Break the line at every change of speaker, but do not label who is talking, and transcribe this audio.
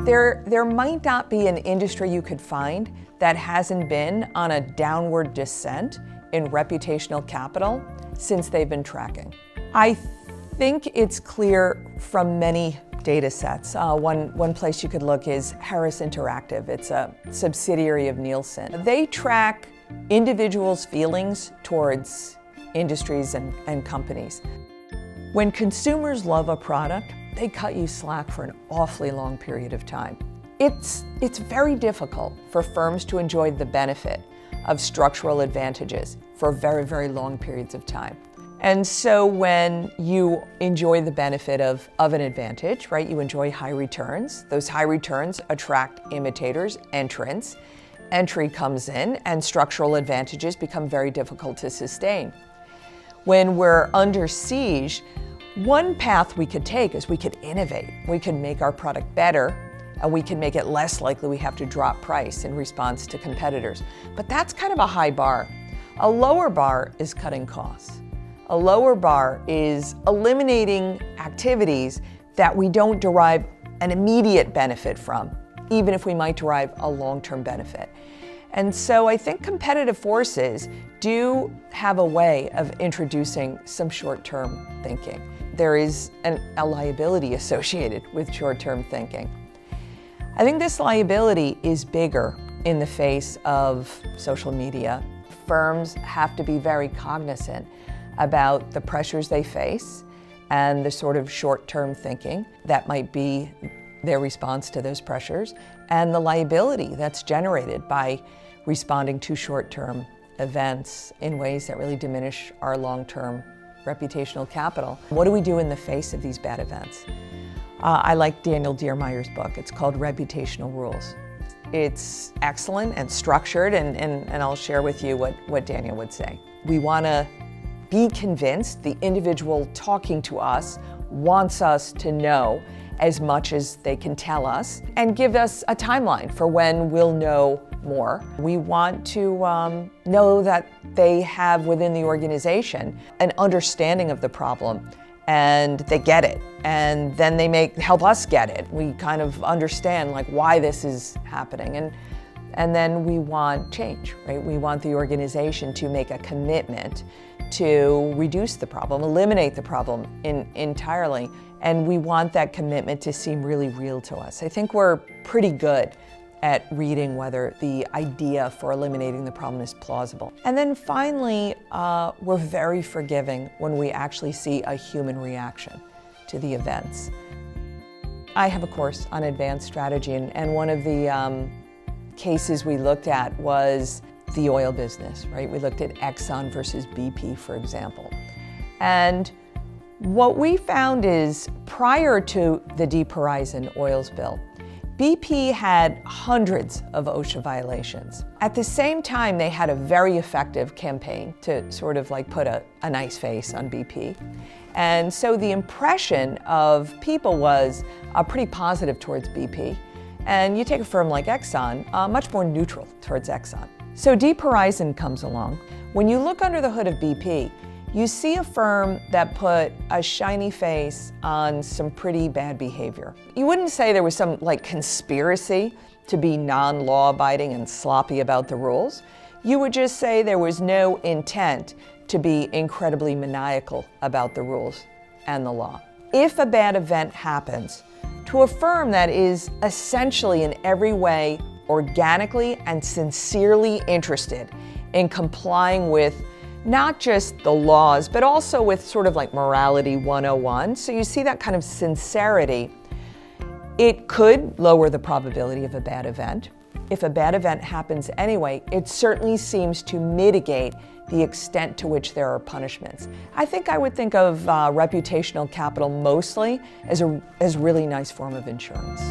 There might not be an industry you could find that hasn't been on a downward descent in reputational capital since they've been tracking. I think it's clear from many data sets. One place you could look is Harris Interactive. It's a subsidiary of Nielsen. They track individuals' feelings towards industries and companies. When consumers love a product, they cut you slack for an awfully long period of time. It's very difficult for firms to enjoy the benefit of structural advantages for very, very long periods of time. And so when you enjoy the benefit of an advantage, right, you enjoy high returns. Those high returns attract imitators, entrants. Entry comes in and structural advantages become very difficult to sustain. When we're under siege, one path we could take is we could innovate. We could make our product better, and we can make it less likely we have to drop price in response to competitors. But that's kind of a high bar. A lower bar is cutting costs. A lower bar is eliminating activities that we don't derive an immediate benefit from, even if we might derive a long-term benefit. And so I think competitive forces do have a way of introducing some short-term thinking. There is a liability associated with short-term thinking. I think this liability is bigger in the face of social media. Firms have to be very cognizant about the pressures they face and the sort of short-term thinking that might be their response to those pressures, and the liability that's generated by responding to short-term events in ways that really diminish our long-term reputational capital. What do we do in the face of these bad events? I like Daniel Diermeier's book. It's called Reputational Rules. It's excellent and structured, and I'll share with you what Daniel would say. We want to be convinced the individual talking to us wants us to know as much as they can tell us and give us a timeline for when we'll know more. We want to know that they have within the organization an understanding of the problem and they get it, and then they help us get it. We kind of understand like why this is happening, and then we want change, right? We want the organization to make a commitment to reduce the problem, eliminate the problem entirely, and we want that commitment to seem really real to us. I think we're pretty good at reading whether the idea for eliminating the problem is plausible. And then finally, we're very forgiving when we actually see a human reaction to the events. I have a course on advanced strategy, and one of the cases we looked at was the oil business, right? We looked at Exxon versus BP, for example. And what we found is prior to the Deep Horizon oil spill, BP had hundreds of OSHA violations. At the same time, they had a very effective campaign to sort of like put a nice face on BP. And so the impression of people was pretty positive towards BP. And you take a firm like Exxon, much more neutral towards Exxon. So Deep Horizon comes along. When you look under the hood of BP, you see a firm that put a shiny face on some pretty bad behavior. You wouldn't say there was some like conspiracy to be non-law abiding and sloppy about the rules. You would just say there was no intent to be incredibly maniacal about the rules and the law. If a bad event happens to a firm that is essentially in every way organically and sincerely interested in complying with not just the laws, but also with sort of like morality 101. So you see that kind of sincerity. It could lower the probability of a bad event. If a bad event happens anyway, it certainly seems to mitigate the extent to which there are punishments. I think I would think of reputational capital mostly as a really nice form of insurance.